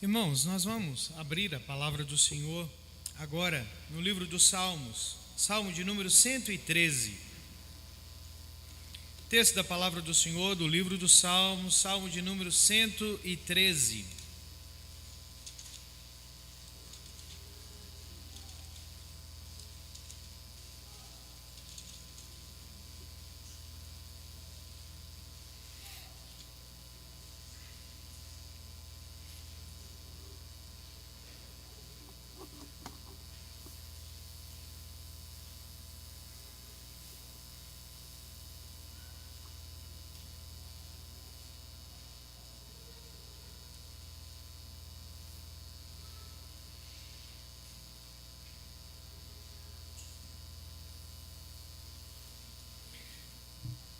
Irmãos, nós vamos abrir a palavra do Senhor agora no livro dos Salmos, Salmo de número 113. Texto da palavra do Senhor do livro dos Salmos, Salmo de número 113.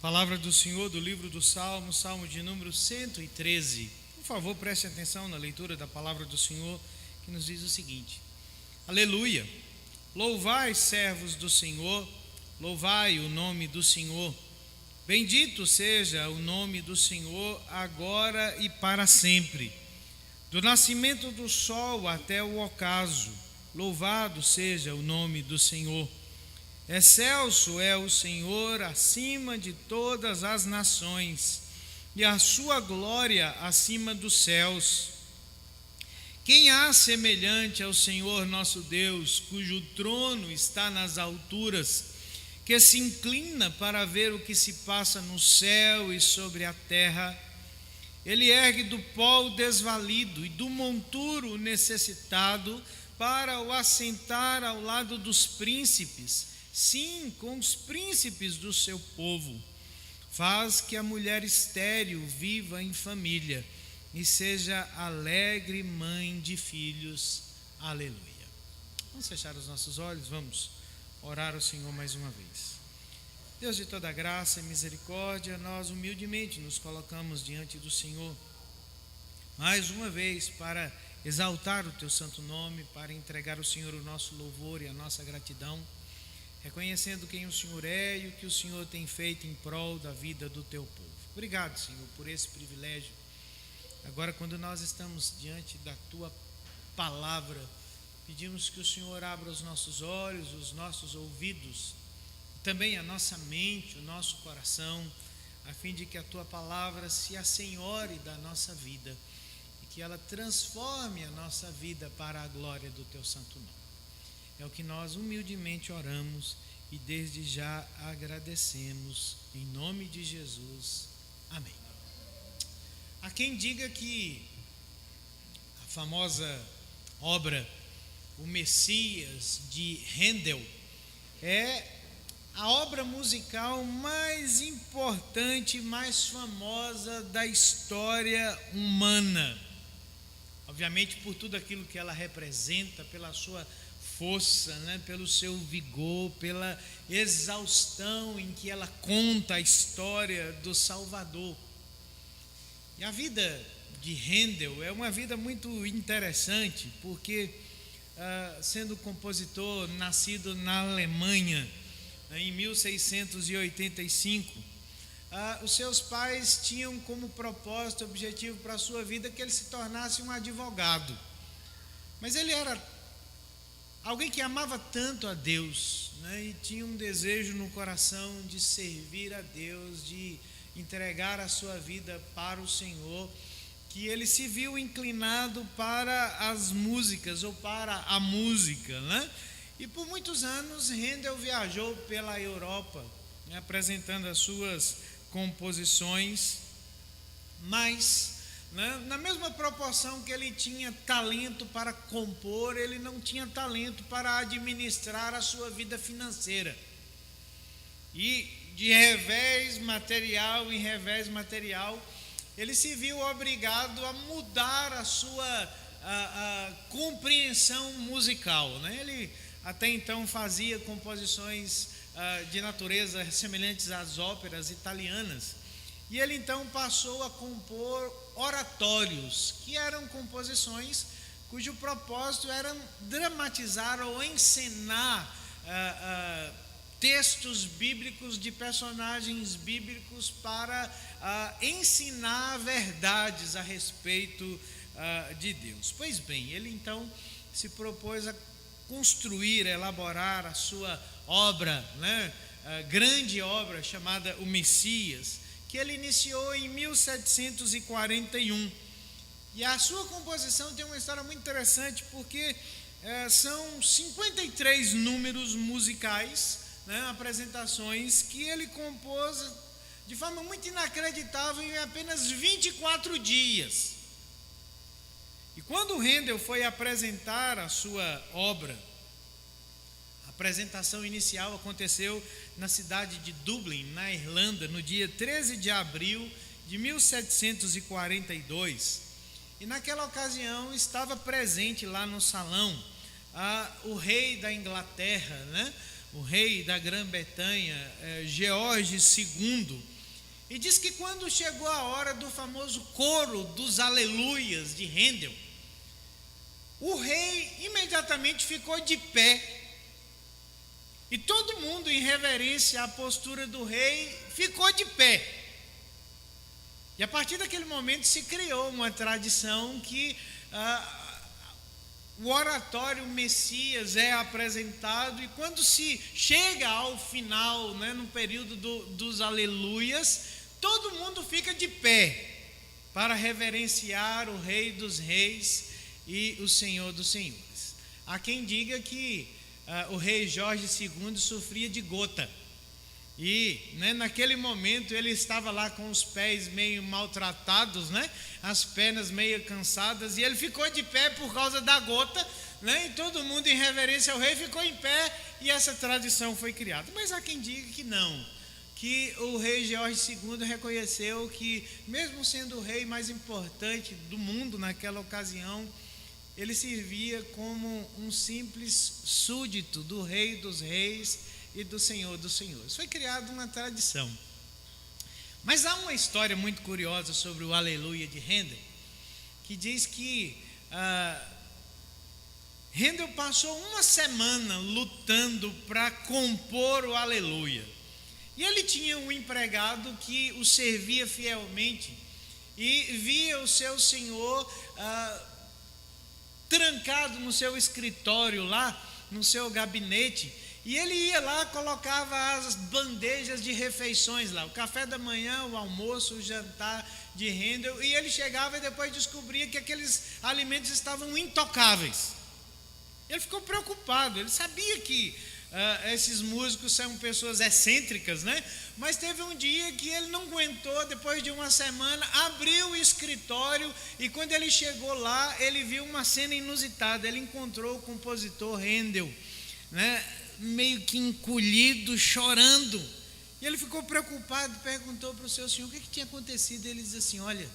Palavra do Senhor do livro dos Salmos, Salmo de número 113. Por favor, preste atenção na leitura da palavra do Senhor, que nos diz o seguinte: Aleluia! Louvai, servos do Senhor, louvai o nome do Senhor. Bendito seja o nome do Senhor, agora e para sempre. Do nascimento do sol até o ocaso, louvado seja o nome do Senhor. Excelso é o Senhor acima de todas as nações, e a sua glória acima dos céus. Quem há semelhante ao Senhor nosso Deus, cujo trono está nas alturas, que se inclina para ver o que se passa no céu e sobre a terra? Ele ergue do pó o desvalido e do monturo o necessitado, para o assentar ao lado dos príncipes, sim, com os príncipes do seu povo. Faz que a mulher estéril viva em família e seja alegre mãe de filhos. Aleluia. Vamos fechar os nossos olhos, vamos orar ao Senhor mais uma vez. Deus de toda graça e misericórdia, nós humildemente nos colocamos diante do Senhor mais uma vez para exaltar o teu santo nome, para entregar ao Senhor o nosso louvor e a nossa gratidão, reconhecendo quem o Senhor é e o que o Senhor tem feito em prol da vida do teu povo. Obrigado, Senhor, por esse privilégio. Agora, quando nós estamos diante da tua palavra, pedimos que o Senhor abra os nossos olhos, os nossos ouvidos, também a nossa mente, o nosso coração, a fim de que a tua palavra se assenhore da nossa vida e que ela transforme a nossa vida para a glória do teu santo nome. É o que nós humildemente oramos e desde já agradecemos, em nome de Jesus. Amém. Há quem diga que a famosa obra O Messias, de Handel, é a obra musical mais importante, mais famosa da história humana. Obviamente por tudo aquilo que ela representa, pela sua força, pelo seu vigor, pela exaustão em que ela conta a história do Salvador. E a vida de Handel é uma vida muito interessante, porque sendo compositor nascido na Alemanha em 1685, os seus pais tinham como propósito, objetivo para a sua vida, que ele se tornasse um advogado. Mas ele era alguém que amava tanto a Deus, e tinha um desejo no coração de servir a Deus, de entregar a sua vida para o Senhor, que ele se viu inclinado para as músicas ou para a música, E por muitos anos Handel viajou pela Europa, apresentando as suas composições, mas na mesma proporção que ele tinha talento para compor, ele não tinha talento para administrar a sua vida financeira. E de revés material em revés material, ele se viu obrigado a mudar a sua compreensão musical, Ele até então fazia composições de natureza semelhantes às óperas italianas, e ele então passou a compor oratórios, que eram composições cujo propósito era dramatizar ou encenar textos bíblicos de personagens bíblicos para ensinar verdades a respeito de Deus. Pois bem, ele então se propôs a construir, a elaborar a sua obra, né, a grande obra chamada O Messias, que ele iniciou em 1741. E a sua composição tem uma história muito interessante, porque são 53 números musicais, né, apresentações que ele compôs de forma muito inacreditável em apenas 24 dias. E quando Handel foi apresentar a sua obra, a apresentação inicial aconteceu na cidade de Dublin, na Irlanda, no dia 13 de abril de 1742. E naquela ocasião estava presente lá no salão o rei da Inglaterra, né? O rei da Grã-Bretanha, George II. E diz que quando chegou a hora do famoso coro dos aleluias de Handel, o rei imediatamente ficou de pé. E todo mundo, em reverência à postura do rei, ficou de pé. E a partir daquele momento se criou uma tradição que o oratório Messias é apresentado, e quando se chega ao final, né, no período dos aleluias, todo mundo fica de pé para reverenciar o Rei dos Reis e o Senhor dos Senhores. Há quem diga que o rei Jorge II sofria de gota. E, né, naquele momento ele estava lá com os pés meio maltratados, né, as pernas meio cansadas, e ele ficou de pé por causa da gota, né, e todo mundo, em reverência ao rei, ficou em pé, e essa tradição foi criada. Mas há quem diga que não, que o rei Jorge II reconheceu que, mesmo sendo o rei mais importante do mundo naquela ocasião, ele servia como um simples súdito do Rei dos Reis e do Senhor dos Senhores. Foi criada uma tradição. Mas há uma história muito curiosa sobre o Aleluia de Handel, que diz que Handel passou uma semana lutando para compor o Aleluia. E ele tinha um empregado que o servia fielmente, e via o seu senhor trancado no seu escritório lá, no seu gabinete, e ele ia lá, colocava as bandejas de refeições lá, o café da manhã, o almoço, o jantar de Handel, e ele chegava e depois descobria que aqueles alimentos estavam intocáveis. Ele ficou preocupado, ele sabia que esses músicos são pessoas excêntricas, né? Mas teve um dia que ele não aguentou, depois de uma semana, abriu o escritório, e quando ele chegou lá, ele viu uma cena inusitada. Ele encontrou o compositor Handel, né, meio que encolhido, chorando. E ele ficou preocupado, perguntou para o seu senhor o que tinha acontecido. Ele disse assim: olha,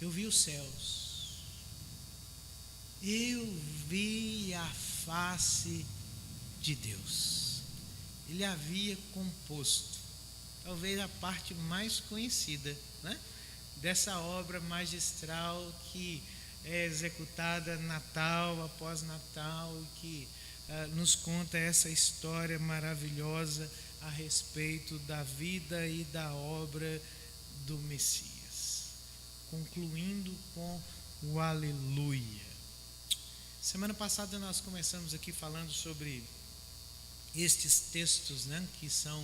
eu vi os céus, eu vi a face de Deus. Ele havia composto talvez a parte mais conhecida, né, dessa obra magistral que é executada Natal após Natal, que nos conta essa história maravilhosa a respeito da vida e da obra do Messias, concluindo com o Aleluia. Semana passada nós começamos aqui falando sobre estes textos, né, que são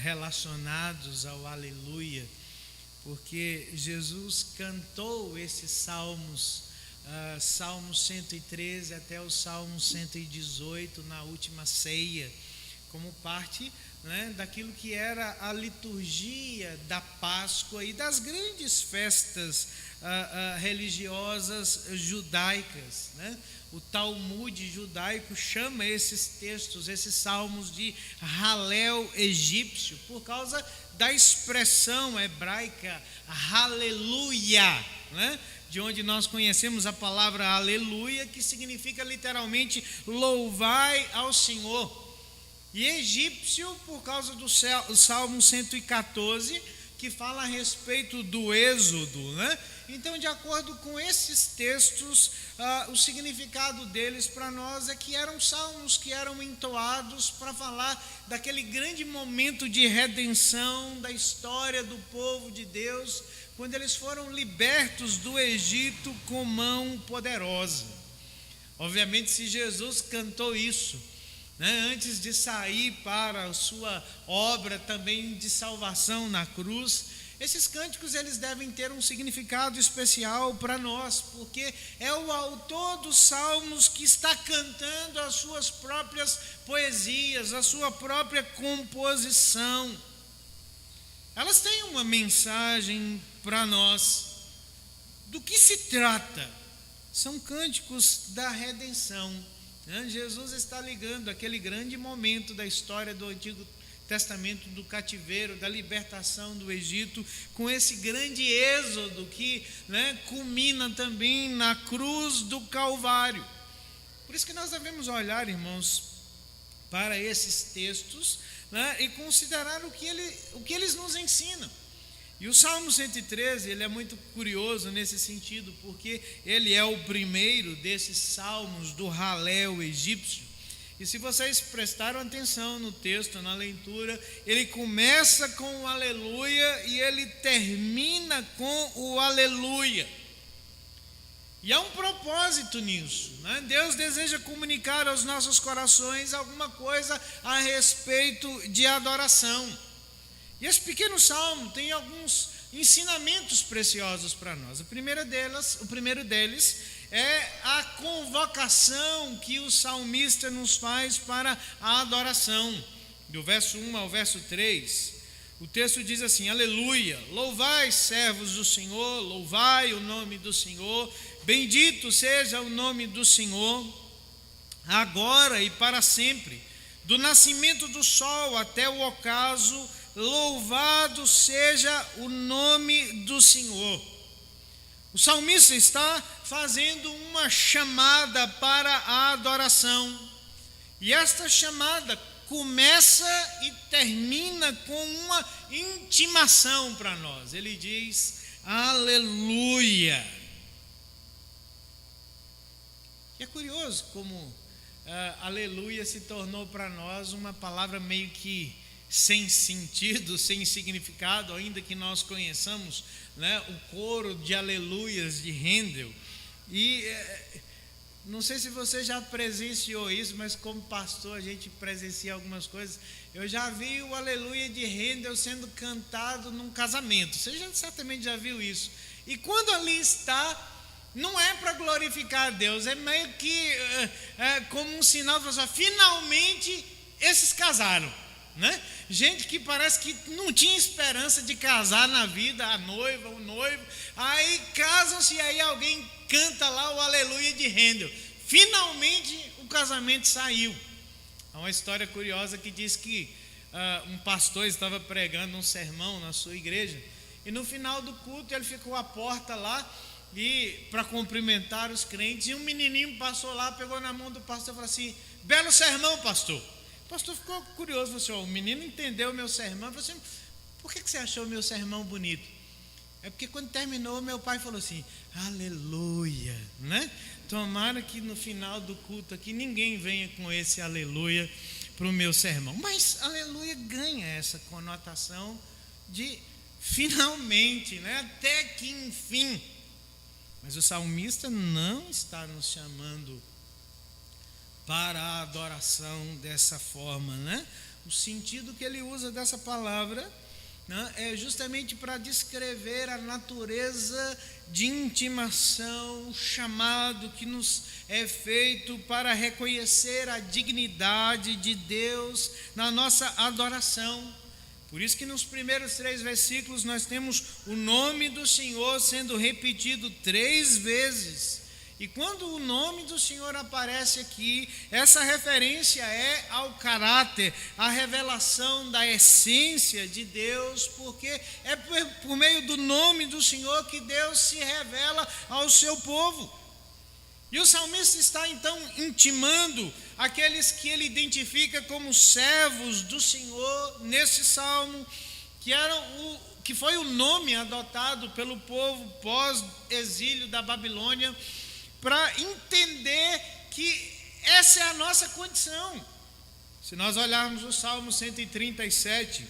relacionados ao Aleluia, porque Jesus cantou esses salmos, Salmo 113 até o Salmo 118 na última ceia, como parte, né, daquilo que era a liturgia da Páscoa e das grandes festas religiosas judaicas, né? O Talmud judaico chama esses textos, esses salmos, de Halel egípcio, por causa da expressão hebraica Aleluia, né? De onde nós conhecemos a palavra aleluia, que significa literalmente louvai ao Senhor. E egípcio por causa do Salmo 114, que fala a respeito do êxodo, né? Então, de acordo com esses textos, o significado deles para nós é que eram salmos que eram entoados para falar daquele grande momento de redenção da história do povo de Deus, quando eles foram libertos do Egito com mão poderosa. Obviamente, se Jesus cantou isso, antes de sair para a sua obra também de salvação na cruz, esses cânticos eles devem ter um significado especial para nós, porque é o autor dos salmos que está cantando as suas próprias poesias, a sua própria composição. Elas têm uma mensagem para nós. Do que se trata? São cânticos da redenção. Jesus está ligando aquele grande momento da história do Antigo Testamento, do cativeiro, da libertação do Egito, com esse grande êxodo que culmina também na cruz do Calvário. Por isso que nós devemos olhar, irmãos, para esses textos e considerar o que eles nos ensinam. E o Salmo 113, ele é muito curioso nesse sentido, porque ele é o primeiro desses salmos do Halel egípcio. E se vocês prestaram atenção no texto, na leitura, ele começa com o aleluia e ele termina com o aleluia. E há um propósito nisso, Deus deseja comunicar aos nossos corações alguma coisa a respeito de adoração. E esse pequeno salmo tem alguns ensinamentos preciosos para nós. O primeiro deles é a convocação que o salmista nos faz para a adoração. Do verso 1 ao verso 3, o texto diz assim: aleluia, louvai servos do Senhor, louvai o nome do Senhor, bendito seja o nome do Senhor, agora e para sempre, do nascimento do sol até o ocaso, louvado seja o nome do Senhor. O salmista está fazendo uma chamada para a adoração. E esta chamada começa e termina com uma intimação para nós. Ele diz, aleluia. E é curioso como aleluia se tornou para nós uma palavra meio que sem sentido, sem significado, ainda que nós conheçamos o coro de aleluias de Handel. E não sei se você já presenciou isso, mas como pastor a gente presencia algumas coisas. Eu já vi o aleluia de Handel sendo cantado num casamento. Você certamente já viu isso. E quando ali está, não é para glorificar a Deus, é meio que como um sinal para finalmente esses casaram. Gente que parece que não tinha esperança de casar na vida, a noiva, o noivo, aí casam-se e aí alguém canta lá o aleluia de Handel. Finalmente o casamento saiu. Há uma história curiosa que diz que um pastor estava pregando um sermão na sua igreja e no final do culto ele ficou à porta lá e para cumprimentar os crentes, e um menininho passou lá, pegou na mão do pastor e falou assim: belo sermão, pastor. O pastor ficou curioso, falou assim: o menino entendeu o meu sermão. Falou assim: por que você achou o meu sermão bonito? É porque quando terminou, meu pai falou assim: aleluia, Tomara que no final do culto aqui ninguém venha com esse aleluia para o meu sermão. Mas aleluia ganha essa conotação de finalmente, até que enfim. Mas o salmista não está nos chamando para a adoração dessa forma, O sentido que ele usa dessa palavra é justamente para descrever a natureza de intimação, o chamado que nos é feito para reconhecer a dignidade de Deus na nossa adoração. Por isso que nos primeiros 3 versículos nós temos o nome do Senhor sendo repetido 3 vezes. E quando o nome do Senhor aparece aqui, essa referência é ao caráter, à revelação da essência de Deus, porque é por meio do nome do Senhor que Deus se revela ao seu povo. E o salmista está então intimando aqueles que ele identifica como servos do Senhor nesse salmo, que foi o nome adotado pelo povo pós-exílio da Babilônia, para entender que essa é a nossa condição. Se nós olharmos o Salmo 137,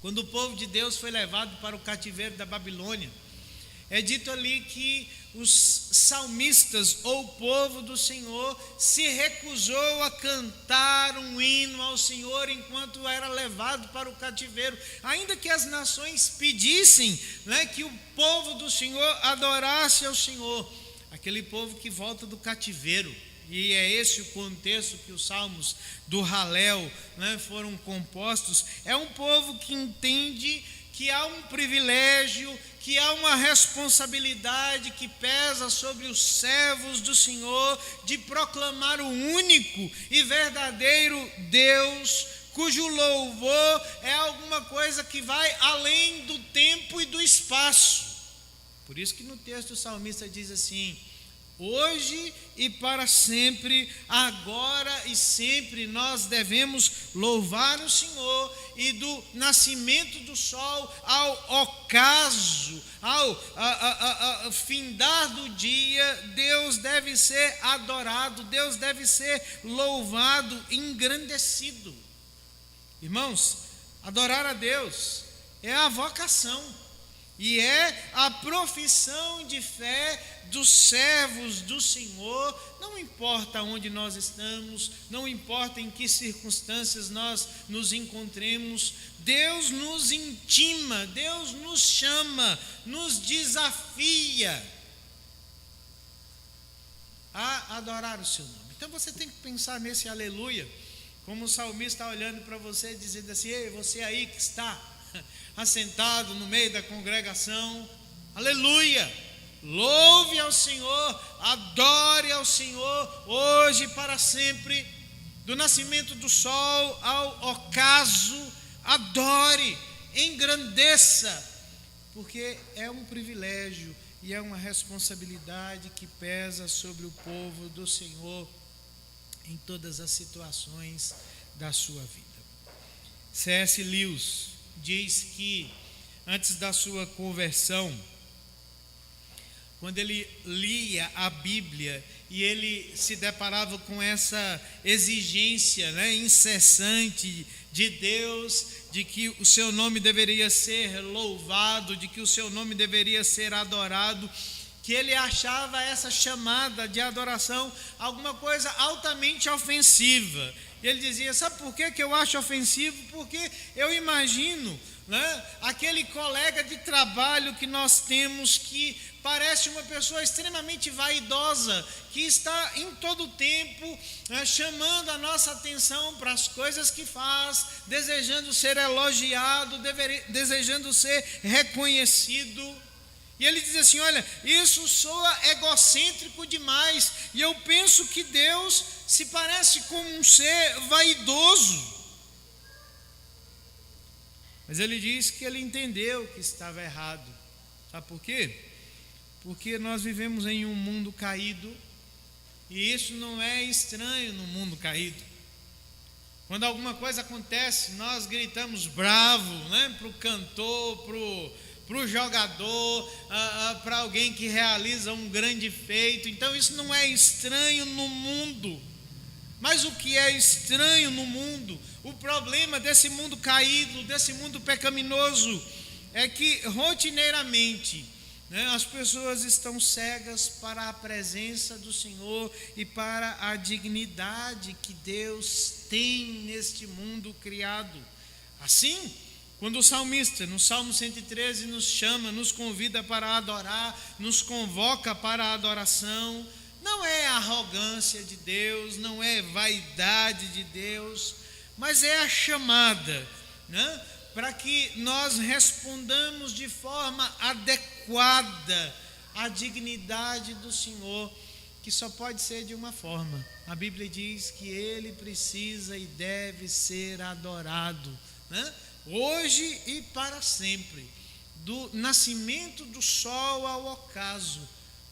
quando o povo de Deus foi levado para o cativeiro da Babilônia, é dito ali que os salmistas, ou o povo do Senhor, se recusou a cantar um hino ao Senhor enquanto era levado para o cativeiro, ainda que as nações pedissem, né, que o povo do Senhor adorasse ao Senhor, aquele povo que volta do cativeiro. E é esse o contexto que os salmos do Halel, né, foram compostos. É um povo que entende que há um privilégio, que há uma responsabilidade que pesa sobre os servos do Senhor de proclamar o único e verdadeiro Deus, cujo louvor é alguma coisa que vai além do tempo e do espaço. Por isso que no texto o salmista diz assim: hoje e para sempre, agora e sempre, nós devemos louvar o Senhor, e do nascimento do sol ao ocaso, ao findar do dia, Deus deve ser adorado, Deus deve ser louvado, engrandecido. Irmãos, adorar a Deus é a vocação e é a profissão de fé dos servos do Senhor. Não importa onde nós estamos, não importa em que circunstâncias nós nos encontremos, Deus nos intima, Deus nos chama, nos desafia a adorar o seu nome. Então você tem que pensar nesse aleluia, como o salmista está olhando para você, dizendo assim: ei, você aí que está assentado no meio da congregação, aleluia, louve ao Senhor, adore ao Senhor, hoje e para sempre, do nascimento do sol ao ocaso, adore, engrandeça, porque é um privilégio e é uma responsabilidade que pesa sobre o povo do Senhor em todas as situações da sua vida. C.S. Lewis diz que antes da sua conversão, quando ele lia a Bíblia e ele se deparava com essa exigência, né, incessante de Deus, de que o seu nome deveria ser louvado, de que o seu nome deveria ser adorado, que ele achava essa chamada de adoração alguma coisa altamente ofensiva. E ele dizia: sabe por que eu acho ofensivo? Porque eu imagino, né, aquele colega de trabalho que nós temos, que parece uma pessoa extremamente vaidosa, que está em todo o tempo, né, chamando a nossa atenção para as coisas que faz, desejando ser elogiado, desejando ser reconhecido. E ele diz assim: olha, isso soa egocêntrico demais, e eu penso que Deus se parece com um ser vaidoso. Mas ele diz que ele entendeu que estava errado. Sabe por quê? Porque nós vivemos em um mundo caído, e isso não é estranho no mundo caído. Quando alguma coisa acontece, nós gritamos bravo, né, para o cantor, para o jogador, para alguém que realiza um grande feito. Então isso não é estranho no mundo. Mas o que é estranho no mundo, o problema desse mundo caído, desse mundo pecaminoso, é que rotineiramente, né, as pessoas estão cegas para a presença do Senhor e para a dignidade que Deus tem neste mundo criado. Assim, quando o salmista, no Salmo 113, nos chama, nos convida para adorar, nos convoca para a adoração, não é arrogância de Deus, não é vaidade de Deus, mas é a chamada, né, para que nós respondamos de forma adequada à dignidade do Senhor, que só pode ser de uma forma. A Bíblia diz que Ele precisa e deve ser adorado, né, hoje e para sempre, do nascimento do sol ao ocaso.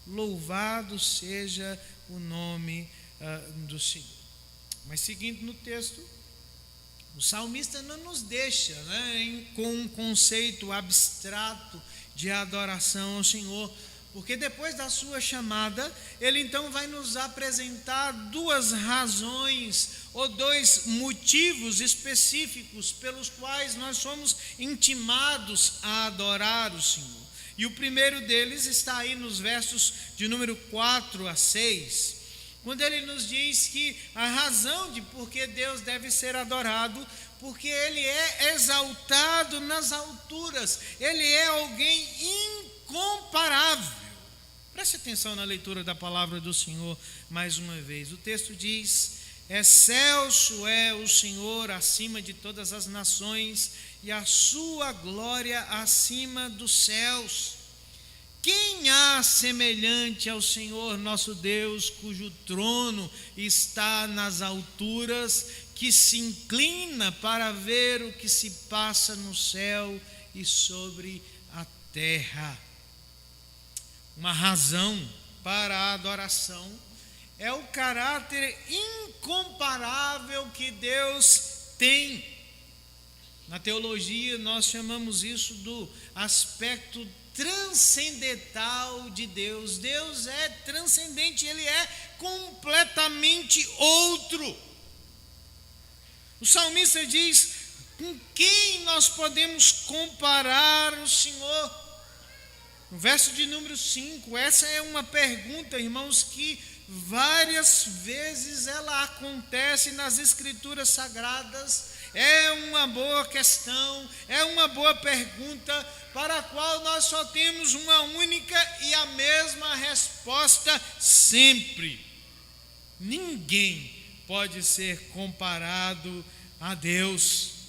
Louvado seja o nome do Senhor. Mas seguindo no texto, O salmista não nos deixa, com um conceito abstrato de adoração ao Senhor, porque depois da sua chamada, ele então vai nos apresentar duas razões ou dois motivos específicos pelos quais nós somos intimados a adorar o Senhor. E o primeiro deles está aí nos versos de número 4 a 6, quando ele nos diz que a razão de por que Deus deve ser adorado, porque Ele é exaltado nas alturas, Ele é alguém incomparável. Preste atenção na leitura da palavra do Senhor mais uma vez. O texto diz: excelso é o Senhor acima de todas as nações, e a sua glória acima dos céus. Quem há semelhante ao Senhor nosso Deus, cujo trono está nas alturas, que se inclina para ver o que se passa no céu e sobre a terra? Uma razão para a adoração é o caráter incomparável que Deus tem. Na teologia nós chamamos isso do aspecto transcendental de Deus. Deus é transcendente, Ele é completamente outro. O salmista diz: com quem nós podemos comparar o Senhor? No verso de número 5, essa é uma pergunta, irmãos, que várias vezes ela acontece nas Escrituras Sagradas. É uma boa questão, é uma boa pergunta, para a qual nós só temos uma única e a mesma resposta sempre. Ninguém pode ser comparado a Deus.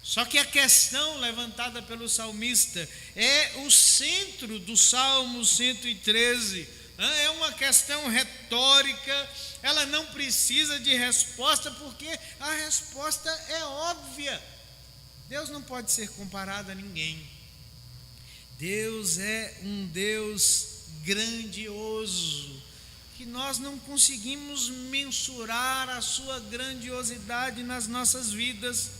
Só que a questão levantada pelo salmista é o centro do Salmo 113. É uma questão retórica, ela não precisa de resposta, porque a resposta é óbvia. Deus não pode ser comparado a ninguém. Deus é um Deus grandioso, que nós não conseguimos mensurar a sua grandiosidade nas nossas vidas.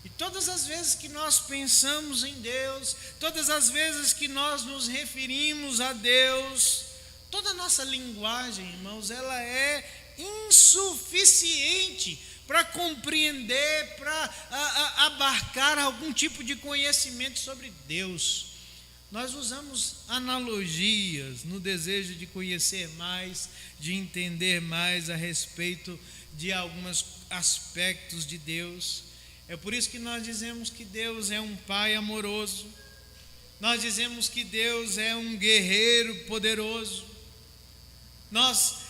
E todas as vezes que nós pensamos em Deus, todas as vezes que nós nos referimos a Deus, toda a nossa linguagem, irmãos, ela é insuficiente para compreender, para abarcar algum tipo de conhecimento sobre Deus. Nós usamos analogias no desejo de conhecer mais, de entender mais a respeito de alguns aspectos de Deus. É por isso que nós dizemos que Deus é um Pai amoroso. Nós dizemos que Deus é um guerreiro poderoso. Nós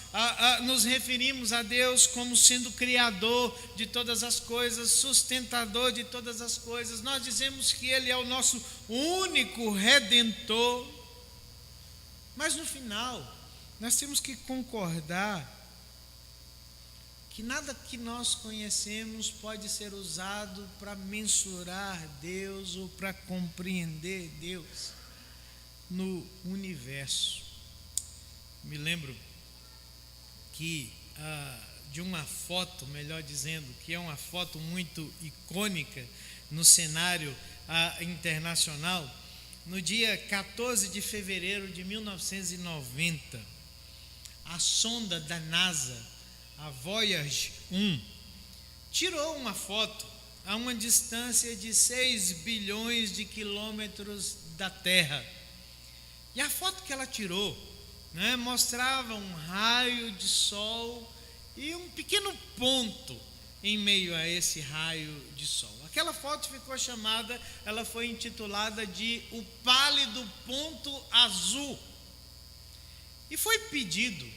nos referimos a Deus como sendo criador de todas as coisas, sustentador de todas as coisas. Nós dizemos que Ele é o nosso único redentor. Mas no final, nós temos que concordar que nada que nós conhecemos pode ser usado para mensurar Deus ou para compreender Deus no universo. Me lembro que de uma foto, melhor dizendo, que é uma foto muito icônica no cenário internacional. No dia 14 de fevereiro de 1990, a sonda da NASA, a Voyager 1, tirou uma foto a uma distância de 6 bilhões de quilômetros da Terra. E a foto que ela tirou, mostrava um raio de sol e um pequeno ponto em meio a esse raio de sol. Aquela foto ela foi intitulada de O Pálido Ponto Azul. E foi pedido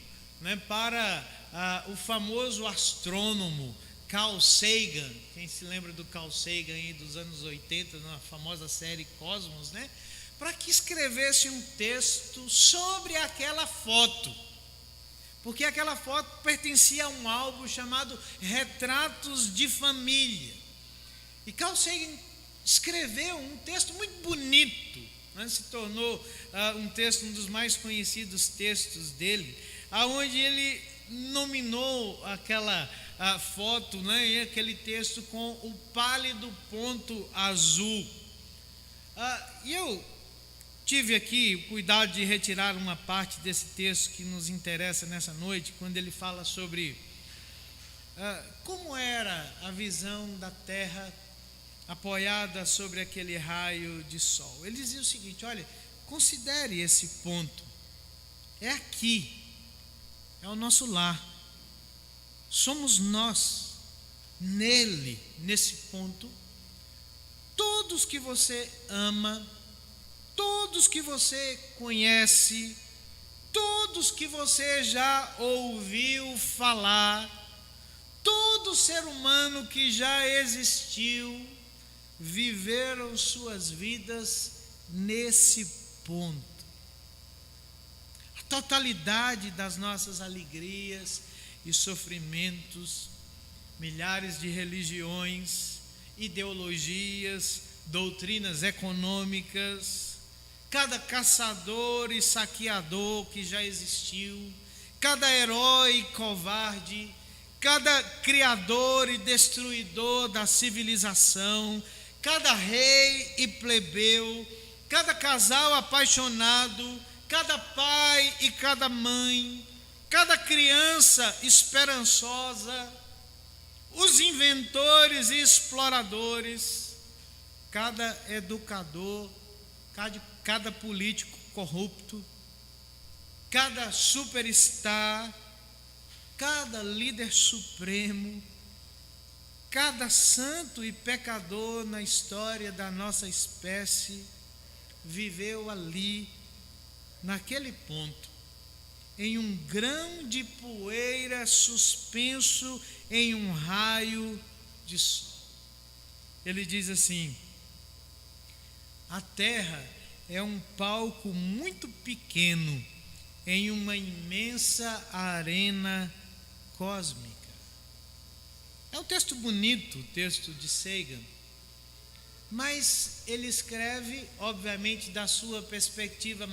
para o famoso astrônomo Carl Sagan. Quem se lembra do Carl Sagan aí dos anos 80, na famosa série Cosmos, para que escrevesse um texto sobre aquela foto, porque aquela foto pertencia a um álbum chamado Retratos de Família. E Carl Sagan escreveu um texto muito bonito, se tornou um dos mais conhecidos textos dele, aonde ele nominou foto, né, e aquele texto com o pálido ponto azul. E eu tive aqui o cuidado de retirar uma parte desse texto que nos interessa nessa noite, quando ele fala sobre como era a visão da terra apoiada sobre aquele raio de sol. Ele dizia o seguinte: olha, considere esse ponto, é aqui, é o nosso lar, somos nós, nele, nesse ponto, todos que você ama, todos que você conhece, todos que você já ouviu falar, todo ser humano que já existiu, viveram suas vidas nesse ponto. A totalidade das nossas alegrias e sofrimentos, milhares de religiões, ideologias, doutrinas econômicas, cada caçador e saqueador que já existiu, cada herói e covarde, cada criador e destruidor da civilização, cada rei e plebeu, cada casal apaixonado, cada pai e cada mãe, cada criança esperançosa, os inventores e exploradores, cada educador, cada político corrupto, cada superstar, cada líder supremo, cada santo e pecador na história da nossa espécie viveu ali, naquele ponto, em um grão de poeira suspenso em um raio de sol. Ele diz assim: a terra é um palco muito pequeno em uma imensa arena cósmica. É um texto bonito, o texto de Sagan, mas ele escreve, obviamente, da sua perspectiva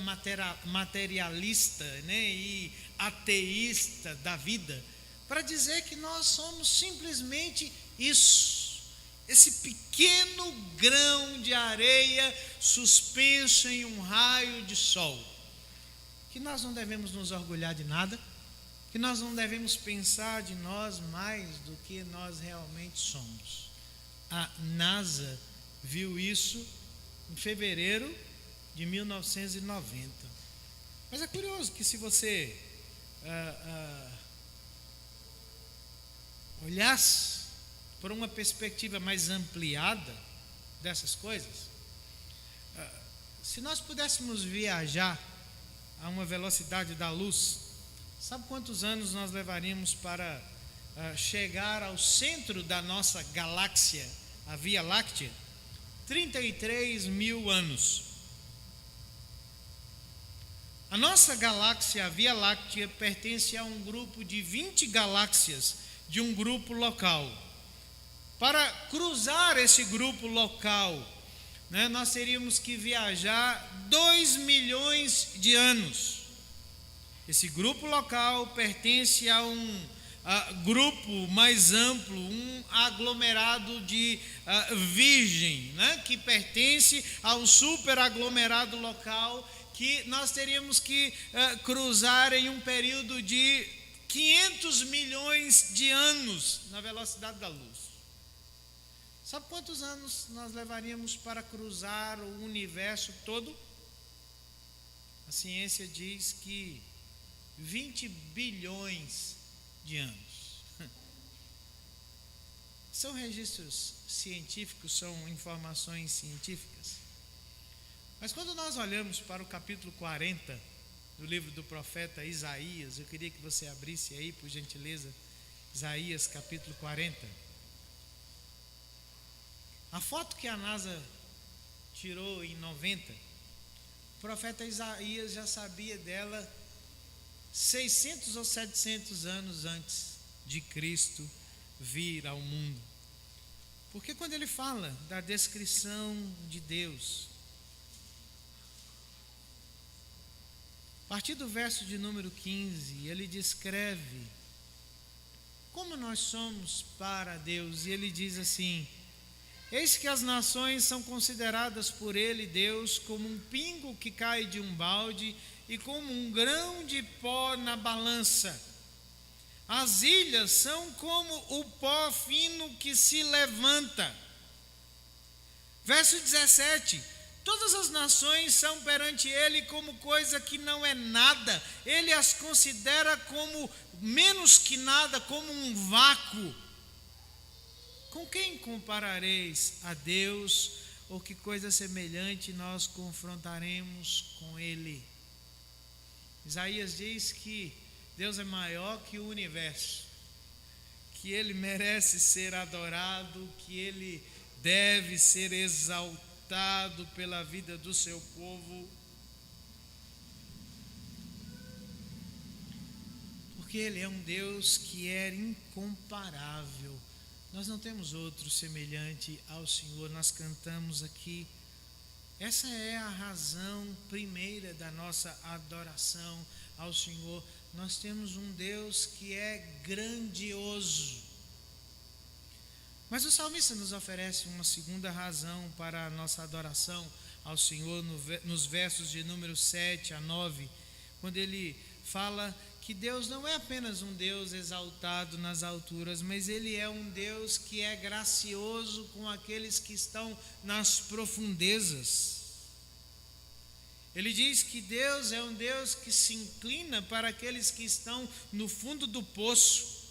materialista, né, e ateísta da vida, para dizer que nós somos simplesmente isso, esse pequeno grão de areia suspenso em um raio de sol, que nós não devemos nos orgulhar de nada, que nós não devemos pensar de nós mais do que nós realmente somos. A NASA viu isso em fevereiro de 1990. Mas é curioso que, se você olhasse por uma perspectiva mais ampliada dessas coisas, se nós pudéssemos viajar a uma velocidade da luz, sabe quantos anos nós levaríamos para chegar ao centro da nossa galáxia, a Via Láctea? 33 mil anos. A nossa galáxia, a Via Láctea, pertence a um grupo de 20 galáxias de um grupo local. Para cruzar esse grupo local, né, nós teríamos que viajar 2 milhões de anos. Esse grupo local pertence a um grupo mais amplo, um aglomerado de virgem, né, que pertence ao superaglomerado local, que nós teríamos que cruzar em um período de 500 milhões de anos na velocidade da luz. Sabe quantos anos nós levaríamos para cruzar o universo todo? A ciência diz que 20 bilhões de anos. São registros científicos, são informações científicas. Mas quando nós olhamos para o capítulo 40 do livro do profeta Isaías, eu queria que você abrisse aí, por gentileza, Isaías capítulo 40. A foto que a NASA tirou em 90, o profeta Isaías já sabia dela 600 ou 700 anos antes de Cristo vir ao mundo. Porque quando ele fala da descrição de Deus, a partir do verso de número 15, ele descreve como nós somos para Deus. E ele diz assim: eis que as nações são consideradas por ele, Deus, como um pingo que cai de um balde e como um grão de pó na balança. As ilhas são como o pó fino que se levanta. Verso 17: todas as nações são perante ele como coisa que não é nada. Ele as considera como menos que nada, como um vácuo. Com quem comparareis a Deus? Ou que coisa semelhante nós confrontaremos com ele? Isaías diz que Deus é maior que o universo, que ele merece ser adorado, que ele deve ser exaltado pela vida do seu povo, porque ele é um Deus que é incomparável. Nós não temos outro semelhante ao Senhor. Nós cantamos aqui, essa é a razão primeira da nossa adoração ao Senhor. Nós temos um Deus que é grandioso. Mas o salmista nos oferece uma segunda razão para a nossa adoração ao Senhor nos versos de número 7 a 9, quando ele fala que Deus não é apenas um Deus exaltado nas alturas, mas ele é um Deus que é gracioso com aqueles que estão nas profundezas. Ele diz que Deus é um Deus que se inclina para aqueles que estão no fundo do poço.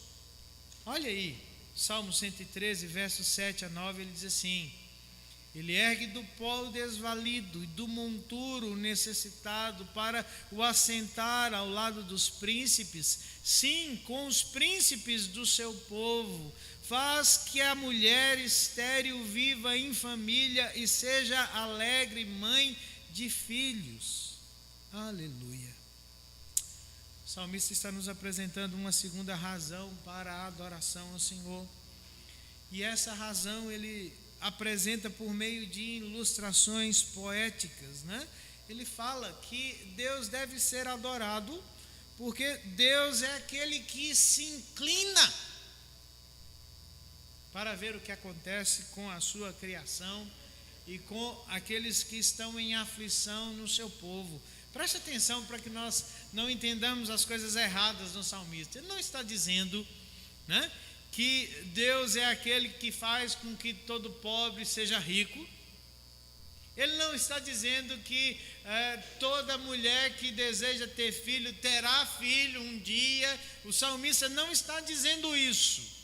Olha aí, Salmo 113, versos 7 a 9, ele diz assim: ele ergue do pó o desvalido e do monturo o necessitado para o assentar ao lado dos príncipes, sim, com os príncipes do seu povo. Faz que a mulher estéril viva em família e seja alegre mãe de filhos. Aleluia. O salmista está nos apresentando uma segunda razão para a adoração ao Senhor. E essa razão ele apresenta por meio de ilustrações poéticas, né? Ele fala que Deus deve ser adorado porque Deus é aquele que se inclina para ver o que acontece com a sua criação e com aqueles que estão em aflição no seu povo. Preste atenção para que nós não entendamos as coisas erradas no salmista. Ele não está dizendo, né, que Deus é aquele que faz com que todo pobre seja rico. Ele não está dizendo que toda mulher que deseja ter filho terá filho um dia. O salmista não está dizendo isso.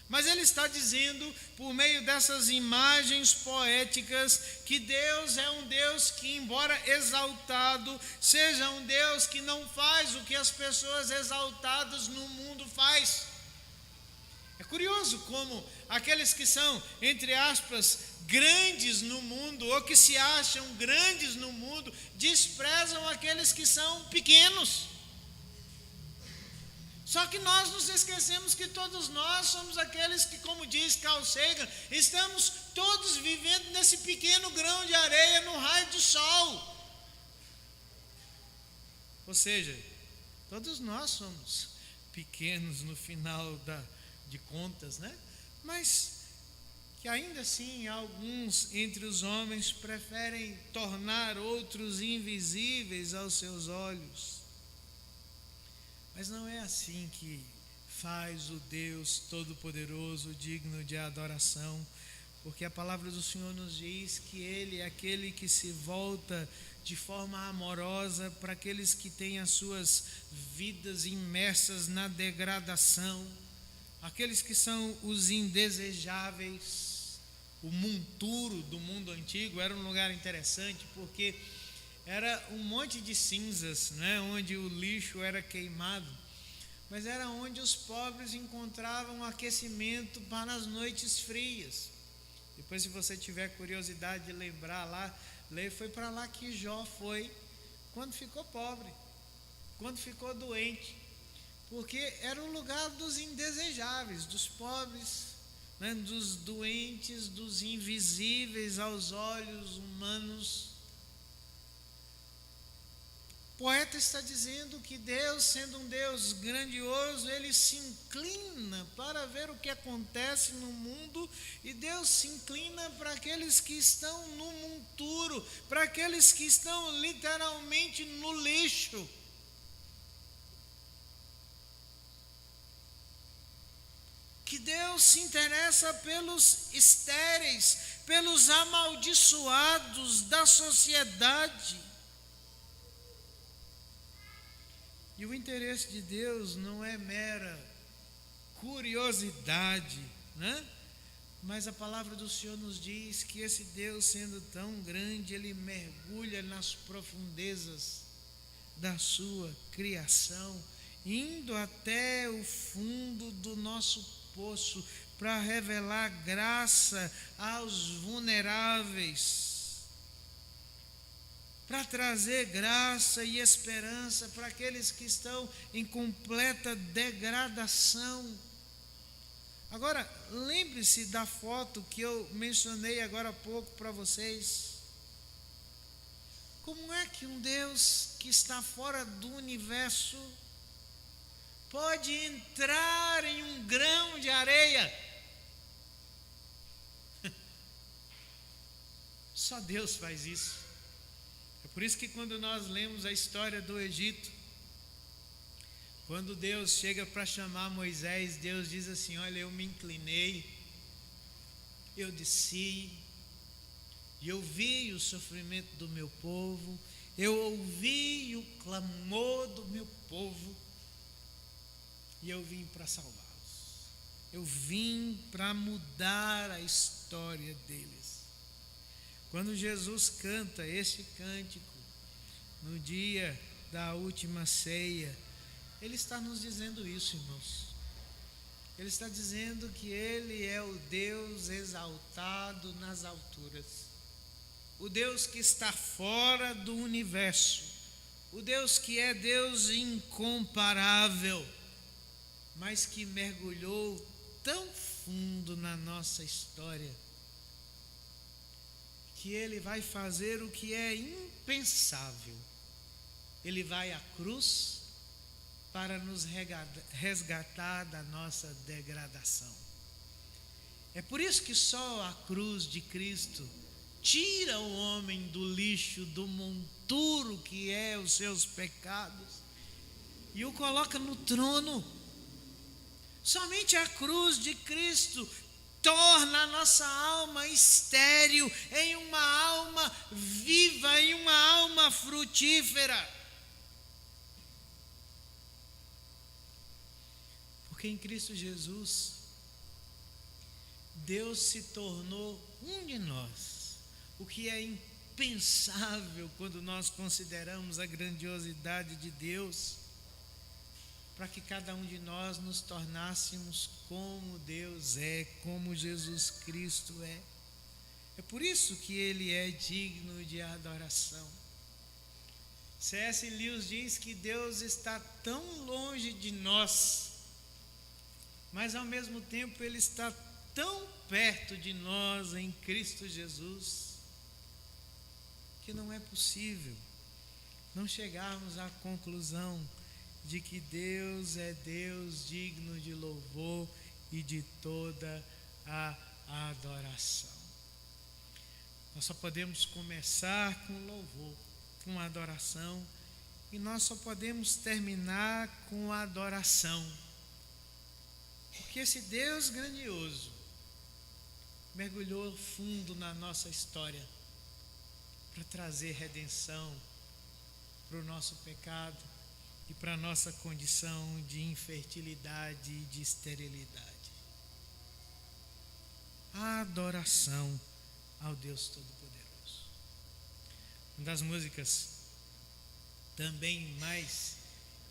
Mas ele está dizendo, por meio dessas imagens poéticas, que Deus é um Deus que, embora exaltado, seja um Deus que não faz o que as pessoas exaltadas no mundo faz. É curioso como aqueles que são, entre aspas, grandes no mundo, ou que se acham grandes no mundo, desprezam aqueles que são pequenos. Só que nós nos esquecemos que todos nós somos aqueles que, como diz Carl Sagan, estamos todos vivendo nesse pequeno grão de areia no raio do sol. Ou seja, todos nós somos pequenos no final de contas, né? Mas que ainda assim alguns entre os homens preferem tornar outros invisíveis aos seus olhos. Mas não é assim que faz o Deus Todo-Poderoso, digno de adoração, porque a palavra do Senhor nos diz que Ele é aquele que se volta de forma amorosa para aqueles que têm as suas vidas imersas na degradação, aqueles que são os indesejáveis. O monturo do mundo antigo era um lugar interessante, porque era um monte de cinzas, né, onde o lixo era queimado, mas era onde os pobres encontravam aquecimento para as noites frias. Depois, se você tiver curiosidade de lembrar lá, foi para lá que Jó foi quando ficou pobre, quando ficou doente, porque era o lugar dos indesejáveis, dos pobres, né, dos doentes, dos invisíveis aos olhos humanos. O poeta está dizendo que Deus, sendo um Deus grandioso, Ele se inclina para ver o que acontece no mundo, e Deus se inclina para aqueles que estão no monturo, para aqueles que estão literalmente no lixo. Que Deus se interessa pelos estéreis, pelos amaldiçoados da sociedade. E o interesse de Deus não é mera curiosidade, né? Mas a palavra do Senhor nos diz que esse Deus, sendo tão grande, Ele mergulha nas profundezas da sua criação, indo até o fundo do nosso poço para revelar graça aos vulneráveis, para trazer graça e esperança para aqueles que estão em completa degradação. Agora, lembre-se da foto que eu mencionei agora há pouco para vocês. Como é que um Deus que está fora do universo pode entrar em um grão de areia? Só Deus faz isso. É por isso que quando nós lemos a história do Egito, quando Deus chega para chamar Moisés, Deus diz assim: olha, eu me inclinei, eu desci, e eu vi o sofrimento do meu povo, eu ouvi o clamor do meu povo, e eu vim para salvá-los. Eu vim para mudar a história deles. Quando Jesus canta este cântico no dia da última ceia, Ele está nos dizendo isso, irmãos. Ele está dizendo que Ele é o Deus exaltado nas alturas, o Deus que está fora do universo, o Deus que é Deus incomparável, mas que mergulhou tão fundo na nossa história, que Ele vai fazer o que é impensável. Ele vai à cruz para nos resgatar da nossa degradação. É por isso que só a cruz de Cristo tira o homem do lixo, do monturo que é os seus pecados, e o coloca no trono. Somente a cruz de Cristo torna a nossa alma estéril em uma alma viva, em uma alma frutífera. Porque em Cristo Jesus, Deus se tornou um de nós, o que é impensável quando nós consideramos a grandiosidade de Deus, para que cada um de nós nos tornássemos como Deus é, como Jesus Cristo é. É por isso que Ele é digno de adoração. C.S. Lewis diz que Deus está tão longe de nós, mas ao mesmo tempo Ele está tão perto de nós em Cristo Jesus, que não é possível não chegarmos à conclusão de que Deus é Deus digno de louvor e de toda a adoração. Nós só podemos começar com louvor, com adoração, e nós só podemos terminar com adoração. Porque esse Deus grandioso mergulhou fundo na nossa história para trazer redenção para o nosso pecado e para a nossa condição de infertilidade e de esterilidade. A adoração ao Deus Todo-Poderoso. Uma das músicas também mais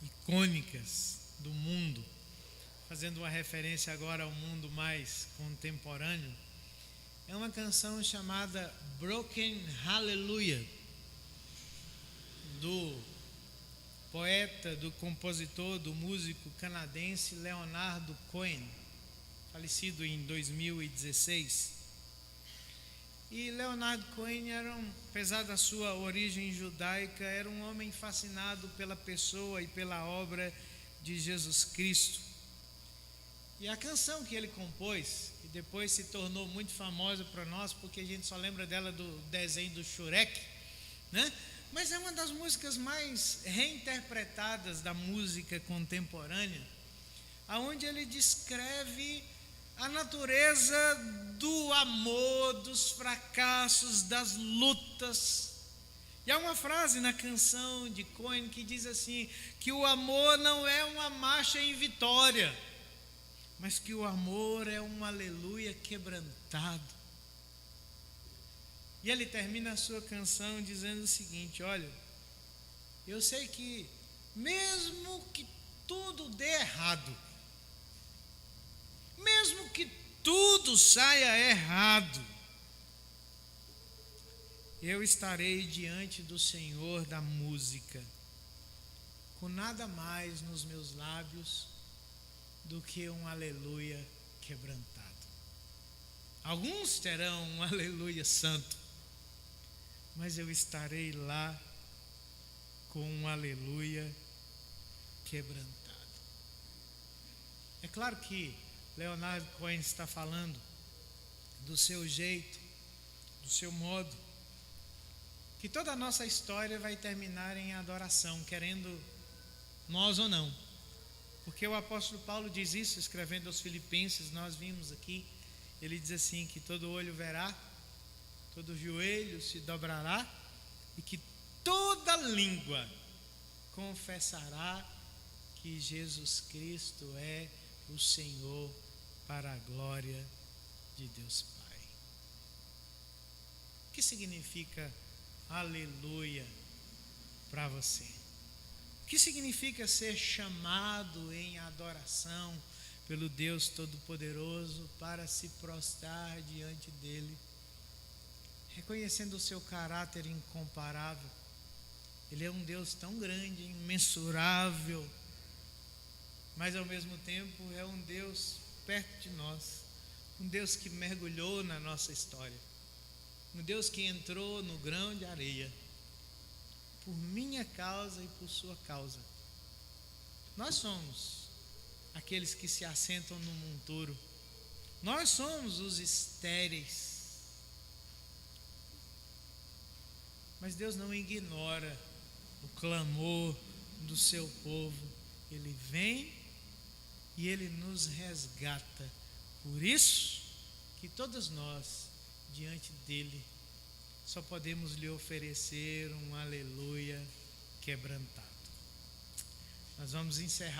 icônicas do mundo, fazendo uma referência agora ao mundo mais contemporâneo, é uma canção chamada Broken Hallelujah, do poeta, do compositor, do músico canadense Leonard Cohen, falecido em 2016. E Leonard Cohen apesar da sua origem judaica, era um homem fascinado pela pessoa e pela obra de Jesus Cristo. E a canção que ele compôs, que depois se tornou muito famosa para nós, porque a gente só lembra dela do desenho do Shrek, né? Mas é uma das músicas mais reinterpretadas da música contemporânea, aonde ele descreve a natureza do amor, dos fracassos, das lutas. E há uma frase na canção de Cohen que diz assim, que o amor não é uma marcha em vitória, mas que o amor é um aleluia quebrantado. E ele termina a sua canção dizendo o seguinte: olha, eu sei que mesmo que tudo dê errado, mesmo que tudo saia errado, eu estarei diante do Senhor da música, com nada mais nos meus lábios do que um aleluia quebrantado. Alguns terão um aleluia santo, mas eu estarei lá com um aleluia quebrantado. É claro que Leonard Cohen está falando do seu jeito, do seu modo, que toda a nossa história vai terminar em adoração, querendo nós ou não. Porque o apóstolo Paulo diz isso, escrevendo aos Filipenses, nós vimos aqui, ele diz assim, que todo olho verá, todo joelho se dobrará, e que toda língua confessará que Jesus Cristo é o Senhor, para a glória de Deus Pai. O que significa aleluia para você? O que significa ser chamado em adoração pelo Deus Todo-Poderoso para se prostrar diante dele, reconhecendo o seu caráter incomparável? Ele é um Deus tão grande, imensurável, mas ao mesmo tempo é um Deus perto de nós, um Deus que mergulhou na nossa história, um Deus que entrou no grão de areia, por minha causa e por sua causa. Nós somos aqueles que se assentam no monturo, nós somos os estéreis, mas Deus não ignora o clamor do seu povo. Ele vem e Ele nos resgata. Por isso que todos nós, diante dEle, só podemos lhe oferecer um aleluia quebrantado. Nós vamos encerrar